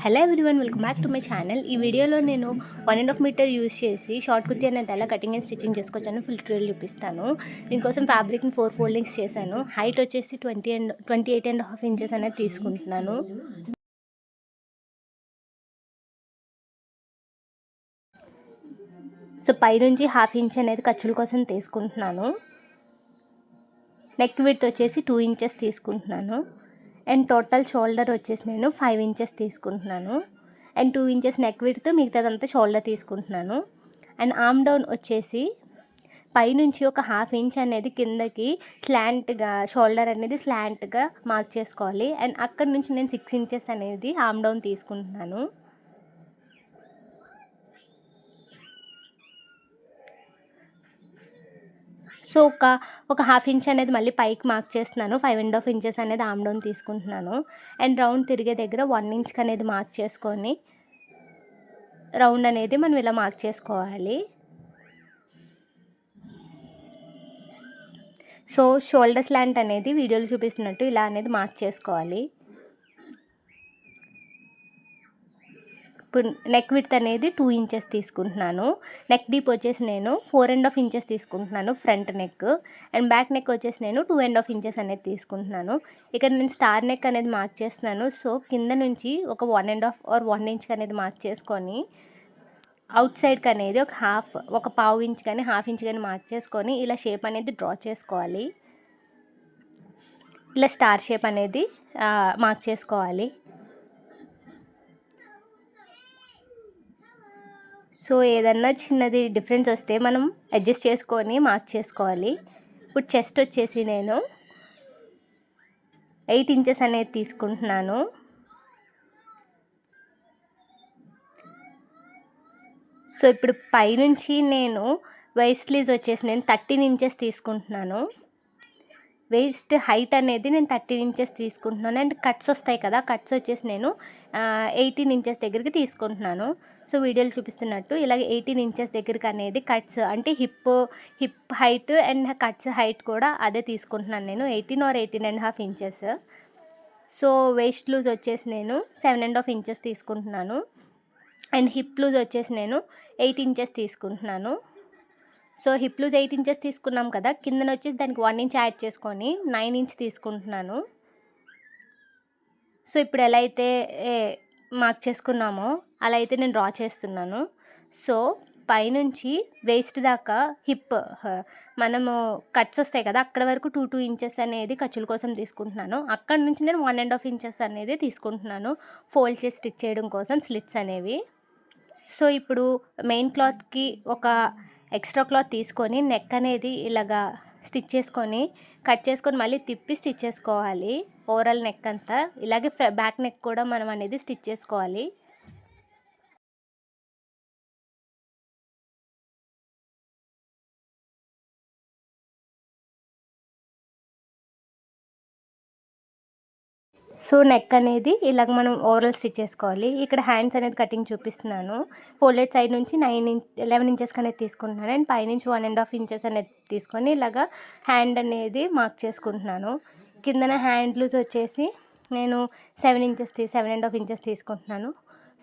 Hello everyone, welcome back to my channel. ఈ వీడియోలో నేను 1.5 మీటర్ యూస్ చేసి షార్ట్ కుర్తీ అనేది ఎలా కటింగ్ అండ్ స్టిచ్చింగ్ చేసుకోవచ్చాను ఫుల్ ట్యూటోరియల్ చూపిస్తాను. దీనికోసం ఫ్యాబ్రిక్ని 4 ఫోల్డింగ్స్ చేశాను. హైట్ వచ్చేసి 28.5 ఇంచెస్ అనేది తీసుకుంటున్నాను. సో పైనుంచి 1/2 ఇంచ్ అనేది ఖర్చుల కోసం తీసుకుంటున్నాను. నెక్ విడ్త్ వచ్చేసి 2 ఇంచెస్ తీసుకుంటున్నాను. అండ్ టోటల్ షోల్డర్ వచ్చేసి నేను 5 ఇంచెస్ తీసుకుంటున్నాను. అండ్ 2 ఇంచెస్ నెక్ విడ్త్, మిగతాదంతా షోల్డర్ తీసుకుంటున్నాను. అండ్ ఆర్మ్ డౌన్ వచ్చేసి పైనుంచి ఒక 1/2 ఇంచ్ అనేది కిందకి స్లాంట్గా, షోల్డర్ అనేది స్లాంట్గా మార్క్ చేసుకోవాలి. అండ్ అక్కడ నుంచి నేను 6 ఇంచెస్ అనేది ఆర్మ్ డౌన్ తీసుకుంటున్నాను. సో ఒక 1/2 ఇంచ్ అనేది మళ్ళీ పైకి మార్క్ చేస్తున్నాను. 5.5 ఇంచెస్ అనేది ఆర్మ్ డౌన్ తీసుకుంటున్నాను. అండ్ రౌండ్ తిరిగే దగ్గర 1 ఇంచ్కి అనేది మార్క్ చేసుకొని రౌండ్ అనేది మనం ఇలా మార్క్ చేసుకోవాలి. సో షోల్డర్ స్లాంట్ అనేది వీడియోలో చూపిస్తున్నట్టు ఇలా అనేది మార్క్ చేసుకోవాలి. ఇప్పుడు నెక్ విడ్త్ అనేది 2 ఇంచెస్ తీసుకుంటున్నాను. నెక్ డీప్ వచ్చేసి నేను 4.5 ఇంచెస్ తీసుకుంటున్నాను front neck. And back neck వచ్చేసి నేను 2.5 ఇంచెస్ అనేది తీసుకుంటున్నాను. ఇక్కడ నేను స్టార్ నెక్ అనేది మార్క్ చేస్తున్నాను. సో కింద నుంచి ఒక 1.5 ఆర్ 1 ఇంచ్కి అనేది మార్క్ చేసుకొని అవుట్ సైడ్కి అనేది ఒక పావు ఇంచ్ కానీ 1/2 ఇంచ్ కానీ మార్క్ చేసుకొని ఇలా షేప్ అనేది డ్రా చేసుకోవాలి. ఇలా స్టార్ షేప్ అనేది మార్క్ చేసుకోవాలి. సో ఏదన్నా చిన్నది డిఫరెన్స్ వస్తే మనం అడ్జస్ట్ చేసుకొని మార్క్ చేసుకోవాలి. ఇప్పుడు చెస్ట్ వచ్చేసి నేను 8 ఇంచెస్ అనేది తీసుకుంటున్నాను. సో ఇప్పుడు పైనుంచి నేను వేస్ట్ లీజ్ వచ్చేసి నేను 13 ఇంచెస్ తీసుకుంటున్నాను. వేస్ట్ హైట్ అనేది నేను 13 ఇంచెస్ తీసుకుంటున్నాను. అండ్ కట్స్ వస్తాయి కదా, కట్స్ వచ్చేసి నేను 18 ఇంచెస్ దగ్గరికి తీసుకుంటున్నాను. సో వీడియోలు చూపిస్తున్నట్టు ఇలాగ 18 ఇంచెస్ దగ్గరికి అనేది కట్స్ అంటే hip height and cuts height కూడా అదే తీసుకుంటున్నాను నేను 18 or 18.5 inches. So waist lose వచ్చేసి నేను 7.5 ఇంచెస్ తీసుకుంటున్నాను. అండ్ హిప్ లూజ్ వచ్చేసి నేను 8 ఇంచెస్ తీసుకుంటున్నాను. సో హిప్ లూజ్ 8 ఇంచెస్ తీసుకున్నాం కదా, కిందన వచ్చేసి దానికి 1 ఇంచ్ యాడ్ చేసుకొని 9 ఇంచ్ తీసుకుంటున్నాను. సో ఇప్పుడు ఎలా అయితే మార్క్ చేసుకున్నామో అలా అయితే నేను డ్రా చేస్తున్నాను. సో పైనుంచి వేస్ట్ దాకా మనము కట్స్ వస్తాయి కదా, అక్కడ వరకు 2 ఇంచెస్ అనేది ఖర్చుల కోసం తీసుకుంటున్నాను. అక్కడ నుంచి నేను 1.5 ఇంచెస్ అనేది తీసుకుంటున్నాను ఫోల్డ్ చేసి స్టిచ్ చేయడం కోసం స్లిట్స్ అనేవి. సో ఇప్పుడు మెయిన్ క్లాత్కి ఒక ఎక్స్ట్రా క్లాత్ తీసుకొని నెక్ అనేది ఇలాగా స్టిచ్ చేసుకొని కట్ చేసుకొని మళ్ళీ తిప్పి స్టిచ్ చేసుకోవాలి. ఓవరాల్ నెక్ అంతా ఇలాగే బ్యాక్ నెక్ కూడా మనం అనేది స్టిచ్ చేసుకోవాలి. సో నెక్ అనేది ఇలాగ మనం ఓవరాల్ స్టిచ్ చేసుకోవాలి. ఇక్కడ హ్యాండ్స్ అనేది కటింగ్ చూపిస్తున్నాను. ఫోల్డెడ్ సైడ్ నుంచి 11 ఇంచెస్కి అనేది తీసుకుంటున్నాను. అండ్ పైనుంచి 1.5 ఇంచెస్ అనేది తీసుకొని ఇలాగ హ్యాండ్ అనేది మార్క్ చేసుకుంటున్నాను. కిందన హ్యాండ్ లూజ్ వచ్చేసి నేను 7.5 ఇంచెస్ తీసుకుంటున్నాను.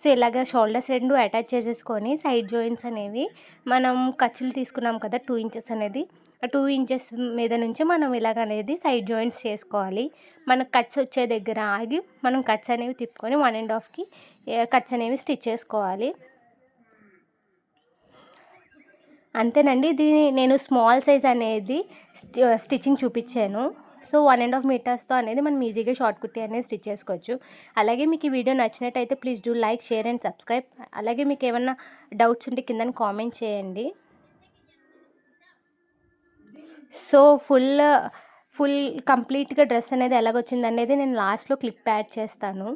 సో ఇలాగ షోల్డర్స్ రెండు అటాచ్ చేసేసుకొని సైడ్ జాయింట్స్ అనేవి మనం ఖర్చులు తీసుకున్నాం కదా 2 ఇంచెస్ అనేది, ఆ 2 ఇంచెస్ మీద నుంచి మనం ఇలాగ అనేది సైడ్ జాయింట్స్ చేసుకోవాలి. మనకు కట్స్ వచ్చే దగ్గర ఆగి మనం కట్స్ అనేవి తిప్పుకొని 1.5కి కట్స్ అనేవి స్టిచ్ చేసుకోవాలి. అంతేనండి. ఇది నేను స్మాల్ సైజ్ అనేది స్టిచ్చింగ్ చూపించాను. సో 1.5 మీటర్స్తో అనేది మనం ఈజీగా షార్ట్ కుర్తీ అనేది స్టిచ్ చేసుకోవచ్చు. అలాగే మీకు ఈ వీడియో నచ్చినట్టయితే please do like, share and subscribe. అలాగే మీకు ఏమన్నా డౌట్స్ ఉంటే కింద కామెంట్ చేయండి. సో ఫుల్ కంప్లీట్గా డ్రెస్ అనేది ఎలాగొచ్చింది అనేది నేను లాస్ట్లో క్లిప్ యాడ్ చేస్తాను.